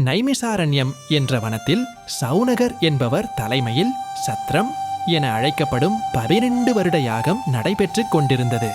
நைமிசாரண்யம் என்ற வனத்தில் சௌனகர் என்பவர் தலைமையில் சத்ரம் என அழைக்கப்படும் 12 வருட யாகம் நடைபெற்றுக் கொண்டிருந்தது.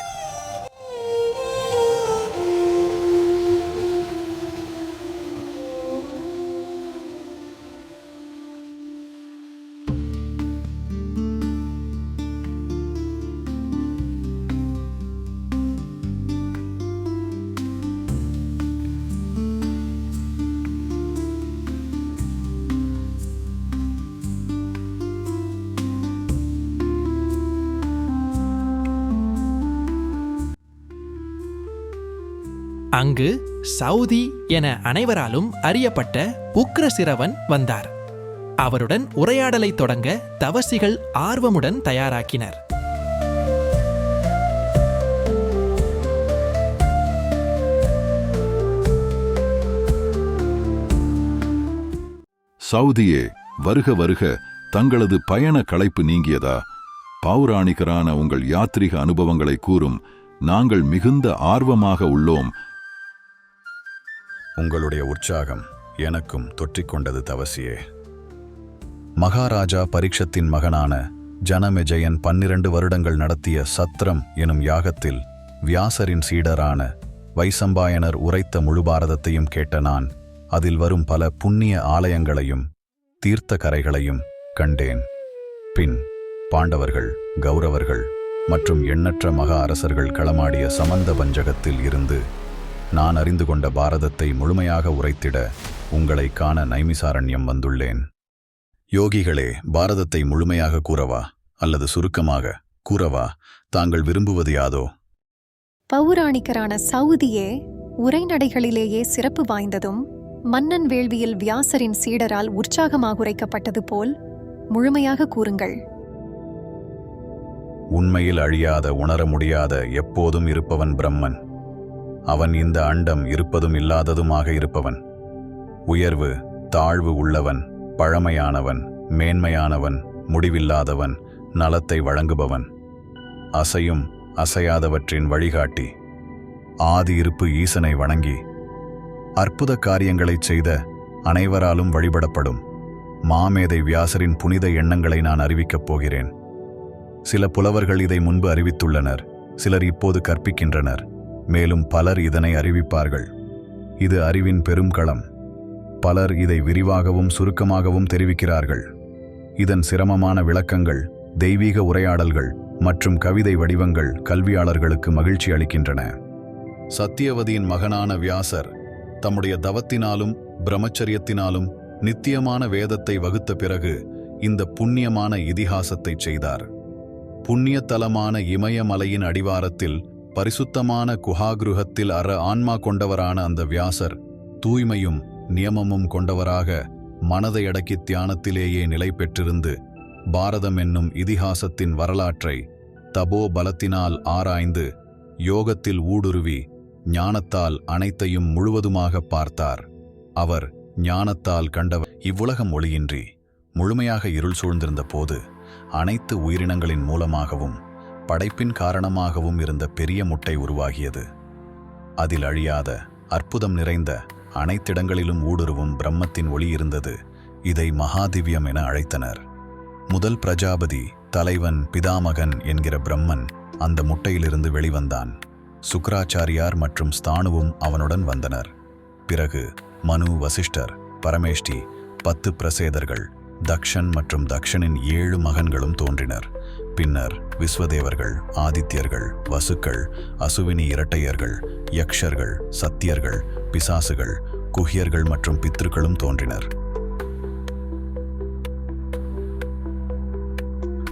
அங்கு சௌதி என அனைவராலும் அறியப்பட்ட உக்ரசிரவன் வந்தார். அவருடன் உரையாடலை தொடங்க தவசிகள் ஆர்வமுடன் தயாராக்கினர். சௌதியே, வருக வருக. தங்களது பயண களைப்பு நீங்கியதா? பௌராணிகரான உங்கள் யாத்ரீக அனுபவங்களை கூறும். நாங்கள் மிகுந்த ஆர்வமாக உள்ளோம். உங்களுடைய உற்சாகம் எனக்கும் தொற்றிக்கொண்டது தவசியே. மகாராஜா பரீட்சத்தின் மகனான ஜனமெஜயன் 12 வருடங்கள் நடத்திய சத்ரம் எனும் யாகத்தில் வியாசரின் சீடரான வைசம்பாயனர் உரைத்த முழு பாரதத்தையும் கேட்ட நான் அதில் வரும் பல புண்ணிய ஆலயங்களையும் தீர்த்த கரைகளையும் கண்டேன். பின் பாண்டவர்கள், கௌரவர்கள் மற்றும் எண்ணற்ற மகா அரசர்கள் களமாடிய சமந்த பஞ்சகத்தில் இருந்து நான் அறிந்து கொண்ட பாரதத்தை முழுமையாக உரைத்திட உங்களை காண நைமிசாரண்யம் வந்துள்ளேன். யோகிகளே, பாரதத்தை முழுமையாக கூறவா அல்லது சுருக்கமாக கூறவா தாங்கள் விரும்புவது யாதோ? பௌராணிகரான சௌதியே, உரைநடைகளிலேயே சிறப்பு வாய்ந்ததும் மன்னன் வேள்வியில் வியாசரின் சீடரால் உற்சாகமாக உரைக்கப்பட்டது போல் முழுமையாக கூறுங்கள். உண்மையில் அழியாத, உணர முடியாத, எப்போதும் இருப்பவன் பிரம்மன். அவன் இந்த அண்டம் இருப்பதும் இல்லாததுமாக இருப்பவன். உயர்வு தாழ்வு உள்ளவன், பழமையானவன், மேன்மையானவன், முடிவில்லாதவன், நலத்தை வழங்குபவன், அசையும் அசையாதவற்றின் வழிகாட்டி. ஆதி இருப்பு ஈசனை வணங்கி அற்புத காரியங்களைச் செய்த அனைவராலும் வழிபடப்படும் மாமேதை வியாசரின் புனித எண்ணங்களை நான் அறிவிக்கப் போகிறேன். சில புலவர்கள் இதை முன்பு அறிவித்துள்ளனர், சிலர் இப்போது கற்பிக்கின்றனர், மேலும் பலர் இதனை அறிவிப்பார்கள். இது அறிவின் பெரும் களம். பலர் இதை விரிவாகவும் சுருக்கமாகவும் தெரிவிக்கிறார்கள். இதன் சிரமமான விளக்கங்கள், தெய்வீக உரையாடல்கள் மற்றும் கவிதை வடிவங்கள் கல்வியாளர்களுக்கு மகிழ்ச்சி அளிக்கின்றன. சத்தியவதியின் மகனான வியாசர் தம்முடைய தவத்தினாலும் பிரம்மச்சரியத்தினாலும் நித்தியமான வேதத்தை வகுத்த பிறகு இந்த புண்ணியமான இதிகாசத்தை செய்தார். புண்ணிய தலமான இமயமலையின் அடிவாரத்தில் பரிசுத்தமான குஹாகிருஹத்தில் ஆன்மா கொண்டவரான அந்த வியாசர் தூய்மையும் நியமமும் கொண்டவராக மனதை அடக்கி தியானத்திலேயே நிலை பெற்றிருந்து பாரதம் என்னும் இதிகாசத்தின் வரலாற்றை தபோ பலத்தினால் ஆராய்ந்து யோகத்தில் ஊடுருவி ஞானத்தால் அனைத்தையும் முழுவதுமாக பார்த்தார். அவர் ஞானத்தால் கண்டவர். இவ்வுலகம் ஒளியின்றி முழுமையாக இருள் சூழ்ந்திருந்த போது அனைத்து உயிரினங்களின் மூலமாகவும் படைப்பின் காரணமாகவும் இருந்த பெரிய முட்டை உருவாகியது. அதில் அழியாத, அற்புதம் நிறைந்த, அனைத்திடங்களிலும் ஊடுருவும் பிரம்மத்தின் ஒளி இருந்தது. இதை மகாதிவ்யம் என அழைத்தனர். முதல் பிரஜாபதி, தலைவன், பிதாமகன் என்கிற பிரம்மன் அந்த முட்டையிலிருந்து வெளிவந்தான். சுக்ராச்சாரியார் மற்றும் ஸ்தானுவும் அவனுடன் வந்தனர். பிறகு மனு, வசிஷ்டர், பரமேஷ்டி, 10 பிரசேதர்கள், தக்ஷன் மற்றும் தக்ஷனின் 7 மகன்களும் தோன்றினர். பின்னர் விஸ்வதேவர்கள், ஆதித்யர்கள், வசுக்கள், அசுவினி இரட்டையர்கள், யக்ஷர்கள், சத்தியர்கள், பிசாசுகள், குஹ்யர்கள் மற்றும் பித்ருக்களும் தோன்றினர்.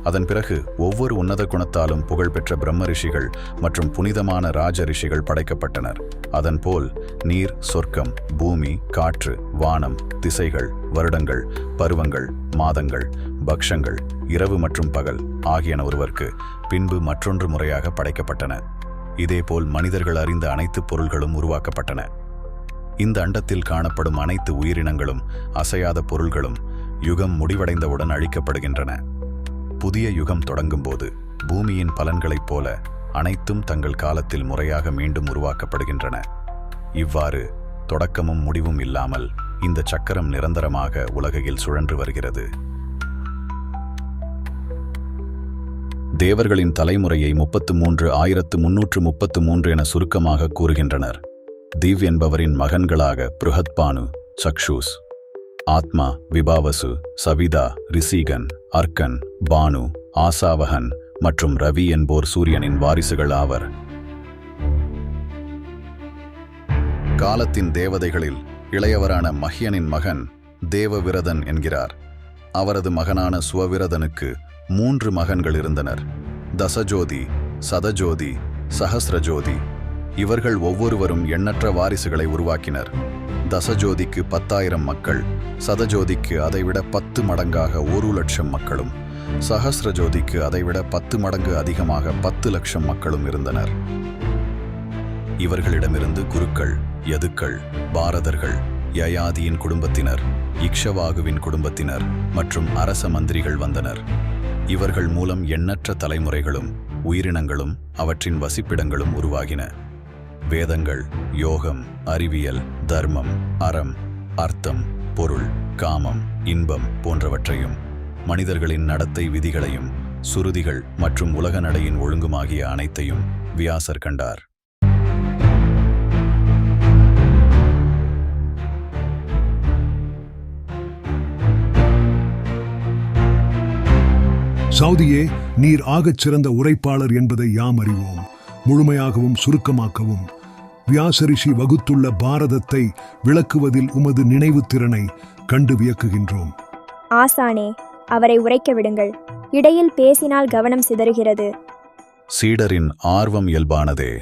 அதன் பிறகு ஒவ்வொரு உன்னத குணத்தாலும் புகழ்பெற்ற பிரம்ம ரிஷிகள் மற்றும் புனிதமான ராஜ ரிஷிகள் படைக்கப்பட்டனர். அதன்போல் நீர், சொர்க்கம், பூமி, காற்று, வானம், திசைகள், வருடங்கள், பருவங்கள், மாதங்கள், பக்ஷங்கள், இரவு மற்றும் பகல் ஆகியன ஒருவருக்கு பின்பு மற்றொன்று முறையாக படைக்கப்பட்டன. இதேபோல் மனிதர்கள் அறிந்த அனைத்து பொருள்களும் உருவாக்கப்பட்டன. இந்த அண்டத்தில் காணப்படும் அனைத்து உயிரினங்களும் அசையாத பொருள்களும் யுகம் முடிவடைந்தவுடன் அழிக்கப்படுகின்றன. புதிய யுகம் தொடங்கும்போது பூமியின் பலன்களைப் போல அனைத்தும் தங்கள் காலத்தில் முறையாக மீண்டும் உருவாக்கப்படுகின்றன. இவ்வாறு தொடக்கமும் முடிவும் இல்லாமல் இந்த சக்கரம் நிரந்தரமாக உலகில் சுழன்று வருகிறது. தேவர்களின் தலைமுறையை 33,333 என சுருக்கமாக கூறுகின்றனர். திவ் என்பவரின் மகன்களாக பிருஹத்பானு, சக்ஷுஸ், ஆத்மா, விபாவசு, சவிதா, ரிஷிகன், அர்க்கன், பானு, ஆசாவகன் மற்றும் ரவி என்போர் சூரியனின் வாரிசுகள் ஆவர். காலத்தின் தேவதைகளில் இளையவரான மஹ்யனின் மகன் தேவவிரதன் என்கிறார். அவரது மகனான சுவவிரதனுக்கு 3 மகன்கள் இருந்தனர்: தசஜோதி, சதஜோதி, சஹஸ்ரஜோதி. இவர்கள் ஒவ்வொருவரும் எண்ணற்ற வாரிசுகளை உருவாக்கினர். தசஜோதிக்கு 10,000 மக்கள், சதஜோதிக்கு அதைவிட 10 மடங்காக 1,00,000 மக்களும், சஹஸ்ரஜோதிக்கு அதைவிட 10 மடங்கு அதிகமாக 10,00,000 மக்களும் இருந்தனர். இவர்களிடமிருந்து குருக்கள், யதுக்கள், பாரதர்கள், யயாதியின் குடும்பத்தினர், இக்ஷவாகுவின் குடும்பத்தினர் மற்றும் அரச மந்திரிகள் வந்தனர். இவர்கள் மூலம் எண்ணற்ற தலைமுறைகளும் உயிரினங்களும் அவற்றின் வசிப்பிடங்களும் உருவாகின. வேதங்கள், யோகம், அறிவியல், தர்மம், அறம், அர்த்தம், பொருள், காமம், இன்பம் போன்றவற்றையும், மனிதர்களின் நடத்தை விதிகளையும், சுருதிகள் மற்றும் உலக நடையின் ஒழுங்குமாகிய அனைத்தையும் வியாசர் கண்டார். சௌதியே, நீர் ஆகச் சிறந்த உரைப்பாளர் என்பதை யாம் அறிவோம். முழுமையாகவும் சுருக்கமாக்கவும் வியாசரிஷி வகுத்துள்ள பாரதத்தை விளக்குவதில் உமது நினைவு திறனை கண்டு வியக்குகின்றோம். ஆசானே, அவரை உரைக்க விடுங்கள். இடையில் பேசினால் கவனம் சிதறுகிறது. சீடரின் ஆர்வம் இயல்பானதே.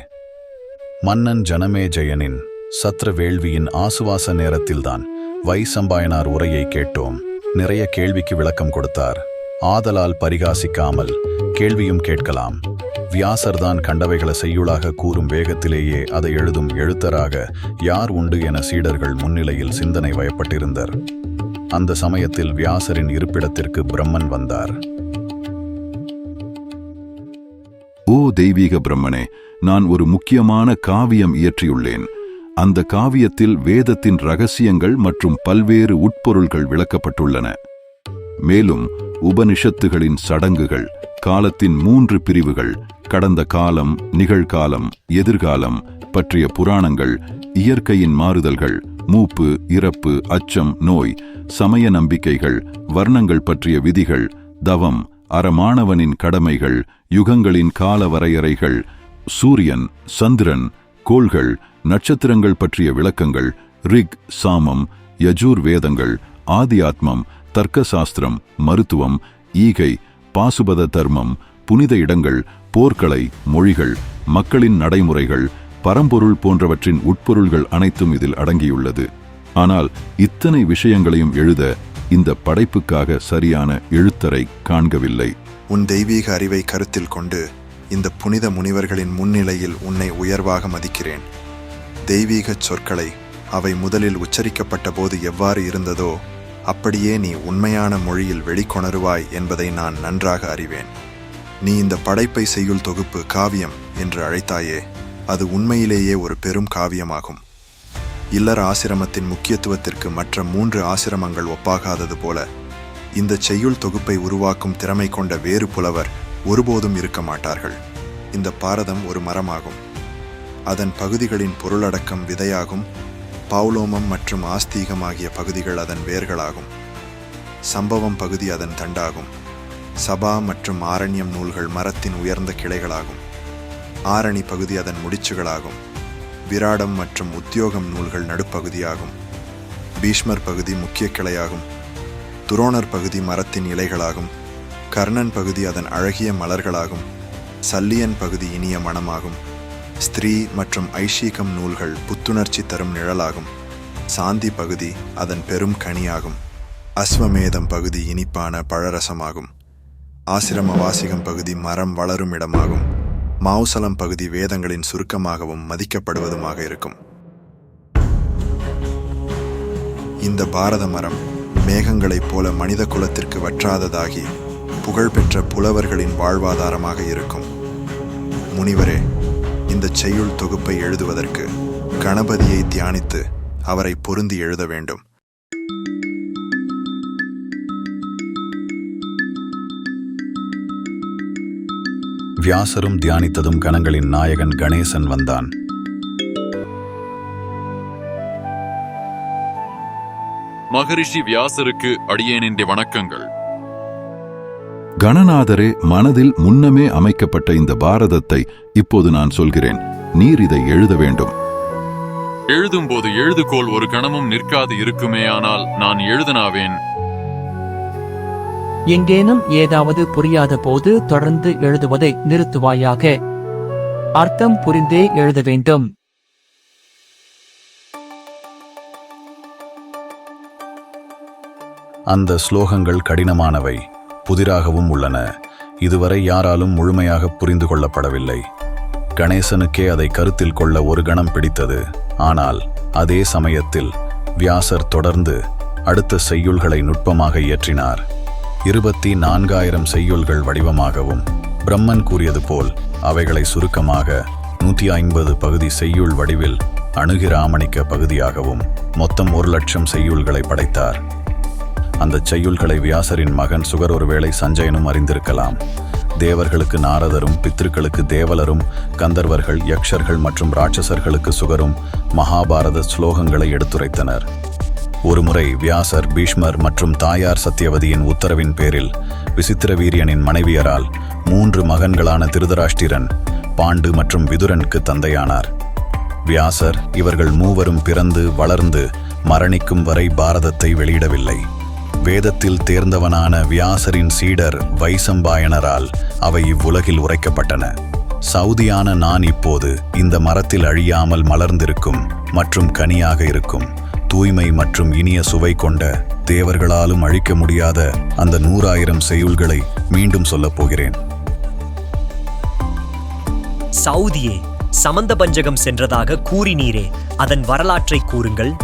மன்னன் ஜனமேஜயனின் சத்ர வேள்வியின் ஆசுவாச நேரத்தில்தான் வைசம்பாயனார் உரையை கேட்டோம். நிறைய கேள்விக்கு விளக்கம் கொடுத்தார். ஆதலால் பரிகாசிக்காமல் கேள்வியும் கேட்கலாம். வியாசர்தான் கண்டவைகளை செய்யுளாக கூறும் வேகத்திலேயே அதை எழுதும் எழுத்தராக யார் உண்டு என சீடர்கள் முன்னிலையில் சிந்தனை வயப்பட்டிருந்தர். அந்த சமயத்தில் வியாசரின் இருப்பிடத்திற்கு பிரம்மன் வந்தார். ஓ தெய்வீக பிரம்மனே, நான் ஒரு முக்கியமான காவியம் இயற்றியுள்ளேன். அந்த காவியத்தில் வேதத்தின் ரகசியங்கள் மற்றும் பல்வேறு உட்பொருள்கள் விளக்கப்பட்டுள்ளன. மேலும் உபனிஷத்துகளின் சடங்குகள், காலத்தின் 3 பிரிவுகள், கடந்த காலம், நிகழ்காலம், எதிர்காலம் பற்றிய புராணங்கள், இயற்கையின் மாறுதல்கள், மூப்பு, இறப்பு, அச்சம், நோய், சமய நம்பிக்கைகள், வர்ணங்கள் பற்றிய விதிகள், தவம், அறமானவனின் கடமைகள், யுகங்களின் கால வரையறைகள், சூரியன், சந்திரன், கோள்கள், நட்சத்திரங்கள் பற்றிய விளக்கங்கள், ரிக், சாமம், யஜூர் வேதங்கள், ஆதியாத்மம், தர்க்கசாஸ்திரம், மருத்துவம், ஈகை, பாசுபத தர்மம், புனித இடங்கள், போர்க்கலை, மொழிகள், மக்களின் நடைமுறைகள், பரம்பொருள் போன்றவற்றின் உட்பொருள்கள் அனைத்தும் இதில் அடங்கியுள்ளது. ஆனால் இத்தனை விஷயங்களையும் எழுத இந்த படைப்புக்காக சரியான எழுத்தரை காண்கவில்லை. உன் தெய்வீக அறிவை கருத்தில் கொண்டு இந்த புனித முனிவர்களின் முன்னிலையில் உன்னை உயர்வாக மதிக்கிறேன். தெய்வீக சொற்களை அவை முதலில் உச்சரிக்கப்பட்ட போது எவ்வாறு இருந்ததோ அப்படியே நீ உண்மையான மொழியில் வெளிக்கொணருவாய் என்பதை நான் நன்றாக அறிவேன். நீ இந்த படைப்பை செய்யுள் தொகுப்பு காவியம் என்று அழைத்தாயே, அது உண்மையிலேயே ஒரு பெரும் காவியமாகும். இல்லற ஆசிரமத்தின் முக்கியத்துவத்திற்கு மற்ற 3 ஆசிரமங்கள் ஒப்பாகாதது போல இந்த செய்யுள் தொகுப்பை உருவாக்கும் திறமை கொண்ட வேறு புலவர் ஒருபோதும் இருக்க மாட்டார்கள். இந்த பாரதம் ஒரு மரமாகும். அதன் பகுதிகளின் பொருளடக்கம் விதையாகும். பௌலோமம் மற்றும் ஆஸ்தீகம் ஆகிய பகுதிகள் அதன் வேர்களாகும். சம்பவம் பகுதி அதன் தண்டாகும். சபா மற்றும் ஆரண்யம் நூல்கள் மரத்தின் உயர்ந்த கிளைகளாகும். ஆரணி பகுதி அதன் முடிச்சுகளாகும். விராடம் மற்றும் உத்தியோகம் நூல்கள் நடுப்பகுதியாகும். பீஷ்மர் பகுதி முக்கிய கிளையாகும். துரோணர் பகுதி மரத்தின் இலைகளாகும். கர்ணன் பகுதி அதன் அழகிய மலர்களாகும். சல்லியன் பகுதி இனிய மணமாகும். ஸ்திரீ மற்றும் ஐஷீகம் நூல்கள் புத்துணர்ச்சி தரும் நிழலாகும். சாந்தி பகுதி அதன் பெரும் கனியாகும். அஸ்வமேதம் பகுதி இனிப்பான பழரசமாகும். ஆசிரமவாசிகம் பகுதி மரம் வளரும் இடமாகும். மௌசலம் பகுதி வேதங்களின் சுருக்கமாகவும் மதிக்கப்படுவதுமாக இருக்கும். இந்த பாரத மரம் மேகங்களைப் போல மனித குலத்திற்கு வற்றாததாகி புகழ்பெற்ற புலவர்களின் வாழ்வாதாரமாக இருக்கும். முனிவரே, இந்த செய்யுள் தொகுப்பை எழுதுவதற்கு கணபதியை தியானித்து அவரை பொருந்தி எழுத வேண்டும். வியாசரும் தியானித்ததும் கணங்களின் நாயகன் கணேசன் வந்தான். மகரிஷி வியாசருக்கு அடியேனின் வணக்கங்கள். கணநாதரே, மனதில் முன்னமே அமைக்கப்பட்ட இந்த பாரதத்தை இப்போது நான் சொல்கிறேன். நீர் இதை எழுத வேண்டும். எழுதும்போது எழுதுகோள் ஒரு கணமும் நிற்காது இருக்குமேயானால் நான் எழுதனாவேன். எங்கேனும் ஏதாவது புரியாத போது தொடர்ந்து எழுதுவதை நிறுத்துவாயாக. அர்த்தம் புரிந்தே எழுத வேண்டும். அந்த ஸ்லோகங்கள் கடினமானவை, புதிராகவும் உள்ளன. இதுவரை யாராலும் முழுமையாக புரிந்து கொள்ளப்படவில்லை. கணேசனுக்கே அதை கருத்தில் கொள்ள ஒரு கணம் பிடித்தது. ஆனால் அதே சமயத்தில் வியாசர் தொடர்ந்து அடுத்த செய்யுள்களை நுட்பமாக இயற்றினார். 24,000 செய்யுள்கள் வடிவமாகவும், பிரம்மன் கூறியது போல் அவைகளை சுருக்கமாக 150 பகுதி செய்யுள் வடிவில் அணுகிராமணிக்க பகுதியாகவும் மொத்தம் 1,00,000 செய்யுள்களை படைத்தார். அந்த செய்யுள்களை வியாசரின் மகன் சுகர் ஒருவேளை சஞ்சயனும் அறிந்திருக்கலாம். தேவர்களுக்கு நாரதரும், பித்ருக்களுக்கு தேவலரும், கந்தர்வர்கள், யக்ஷர்கள் மற்றும் ராட்சசர்களுக்கு சுகரும் மகாபாரத ஸ்லோகங்களை எடுத்துரைத்தனர். ஒருமுறை வியாசர் பீஷ்மர் மற்றும் தாயார் சத்தியவதியின் உத்தரவின் பேரில் விசித்திர வீரியனின் மனைவியரால் 3 மகன்களான திருதராஷ்டிரன், பாண்டு மற்றும் விதுரனுக்கு தந்தையானார். வியாசர் இவர்கள் மூவரும் பிறந்து வளர்ந்து மரணிக்கும் வரை பாரதத்தை வெளியிடவில்லை. வேதத்தில் தேர்ந்தவனான வியாசரின் சீடர் வைசம்பாயனரால் அவை இவ்வுலகில் உரைக்கப்பட்டன. சவுதியான நான் இப்போது இந்த மரத்தில் அழியாமல் மலர்ந்திருக்கும் மற்றும் கனியாக இருக்கும், தூய்மை மற்றும் இனிய சுவை கொண்ட, தேவர்களாலும் அழிக்க முடியாத அந்த 100,000 செய்யுள்களை மீண்டும் சொல்லப் போகிறேன். சவுதியே, சமந்த பஞ்சகம் சென்றதாக கூறினீரே, அதன் வரலாற்றை கூறுங்கள்.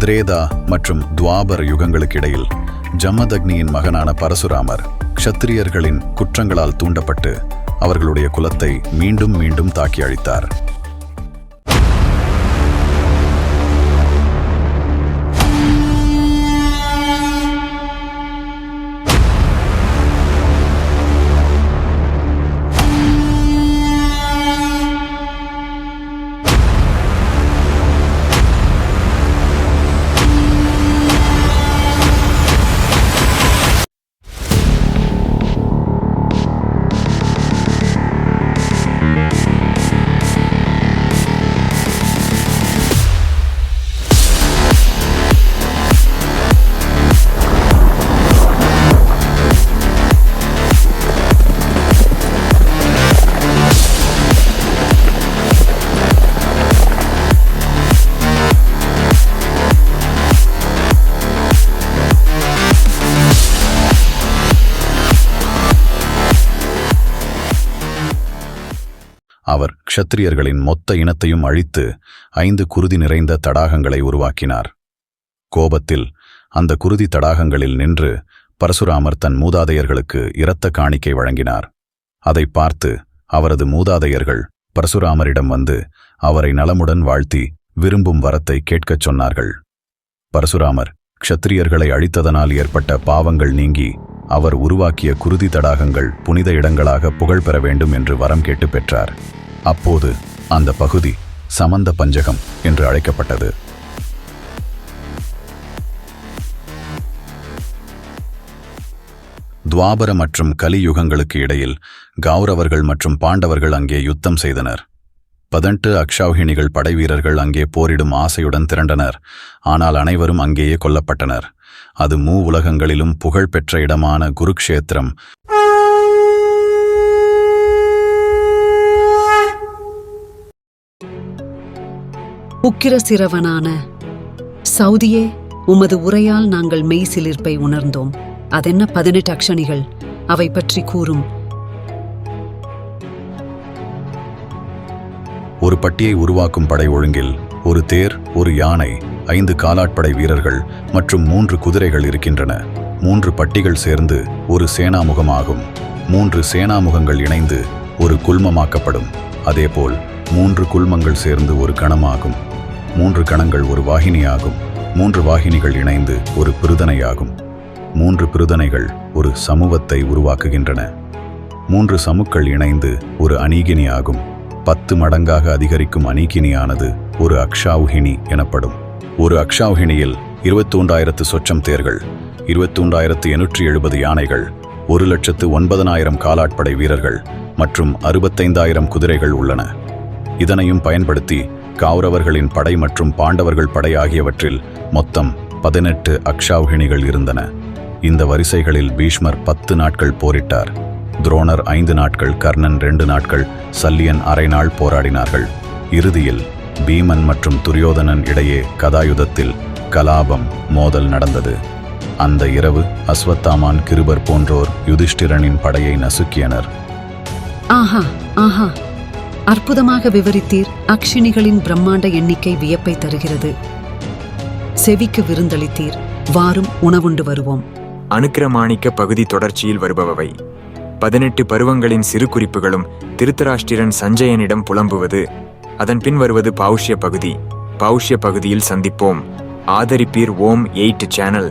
திரேதா மற்றும் துவாபர் யுகங்களுக்கு இடையில் ஜமதக்னியின் மகனான பரசுராமர் க்ஷத்திரியர்களின் குற்றங்களால் தூண்டப்பட்டு அவர்களுடைய குலத்தை மீண்டும் மீண்டும் தாக்கி அழித்தார். அவர் க்ஷத்திரியர்களின் மொத்த இனத்தையும் அழித்து 5 குருதி நிறைந்த தடாகங்களை உருவாக்கினார். கோபத்தில் அந்த குருதி தடாகங்களில் நின்று பரசுராமர் தன் மூதாதையர்களுக்கு இரத்த காணிக்கை வழங்கினார். அதை பார்த்து அவரது மூதாதையர்கள் பரசுராமரிடம் வந்து அவரை நலமுடன் வாழ்த்தி விரும்பும் வரத்தை கேட்கச் சொன்னார்கள். பரசுராமர் க்ஷத்திரியர்களை அழித்ததனால் ஏற்பட்ட பாவங்கள் நீங்கி அவர் உருவாக்கிய குருதி தடாகங்கள் புனித இடங்களாக புகழ் பெற வேண்டும் என்று வரம் கேட்டு பெற்றார். அப்போது அந்த பகுதி சமந்த பஞ்சகம் என்று அழைக்கப்பட்டது. துவாபர மற்றும் கலியுகங்களுக்கு இடையில் கௌரவர்கள் மற்றும் பாண்டவர்கள் அங்கே யுத்தம் செய்தனர். 18 அக்ஷௌஹிணிகள் படைவீரர்கள் அங்கே போரிடும் ஆசையுடன் திரண்டனர். ஆனால் அனைவரும் அங்கேயே கொல்லப்பட்டனர். அது உலகங்களிலும் புகழ் பெற்ற இடமான குருக்ஷேத்திரம். உக்கிரசிரவனான சவுதியே, உமது உரையால் நாங்கள் மெய்சிலிர்ப்பை உணர்ந்தோம். அதென்ன 18 அக்ஷணிகள்? அவை பற்றி கூறும். ஒரு பட்டியை உருவாக்கும் படை ஒழுங்கில் ஒரு தேர், ஒரு யானை, 5 காலாட்படை வீரர்கள் மற்றும் 3 குதிரைகள் இருக்கின்றன. 3 பட்டிகள் சேர்ந்து ஒரு சேனாமுகமாகும். 3 சேனாமுகங்கள் இணைந்து ஒரு குல்மமாக்கப்படும். அதேபோல் 3 குல்மங்கள் சேர்ந்து ஒரு கணமாகும். 3 கணங்கள் ஒரு வாகினியாகும். 3 வாகினிகள் இணைந்து ஒரு பிருதனையாகும். 3 பிருதனைகள் ஒரு சமூகத்தை உருவாக்குகின்றன. 3 சமுக்கள் இணைந்து ஒரு அநீகினி ஆகும். 10 மடங்காக அதிகரிக்கும் அநீகினியானது ஒரு அக்ஷாவுகினி எனப்படும். ஒரு அக்ஷாவுகினியில் 21,000 சொச்சம் தேர்கள், 21,870 யானைகள், 1,09,000 காலாட்படை வீரர்கள் மற்றும் 65,000 குதிரைகள் உள்ளன. இதனையும் பயன்படுத்தி கௌரவர்களின் படை மற்றும் பாண்டவர்கள் படை ஆகியவற்றில் மொத்தம் 18 அக்ஷாவுகினிகள் இருந்தன. இந்த வரிசைகளில் பீஷ்மர் 10 நாட்கள் போரிட்டார். துரோணர் 5 நாட்கள், கர்ணன் 2 நாட்கள், சல்லியன் அரை நாள் போராடினார்கள். இறுதியில் பீமன் மற்றும் துரியோதனன் இடையே கதாயுதத்தில் கலாபம் மோதல் நடந்தது. அந்த இரவு அஸ்வத்தாமான், கிருபர் போன்றோர் யுதிஷ்டிரனின் படையை நசுக்கியனர். ஆஹா ஆஹா, அற்புதமாக விவரித்தீர். அக்ஷினிகளின் பிரம்மாண்ட எண்ணிக்கை வியப்பை தருகிறது. செவிக்கு விருந்தளித்தீர். வாரும், உணவுண்டு வருவோம். அனுக்கிரமாணிக்க பகுதி தொடர்ச்சியில் வருபவை. 18 பருவங்களின் சிறு குறிப்புகளும் திருத்தராஷ்டிரன் சஞ்சயனிடம் புலம்புவது. அதன் பின் வருவது பௌஷ்ய பகுதி. பௌஷ்ய பகுதியில் சந்திப்போம். ஆதரிப்பீர். ஓம் 8 சேனல்.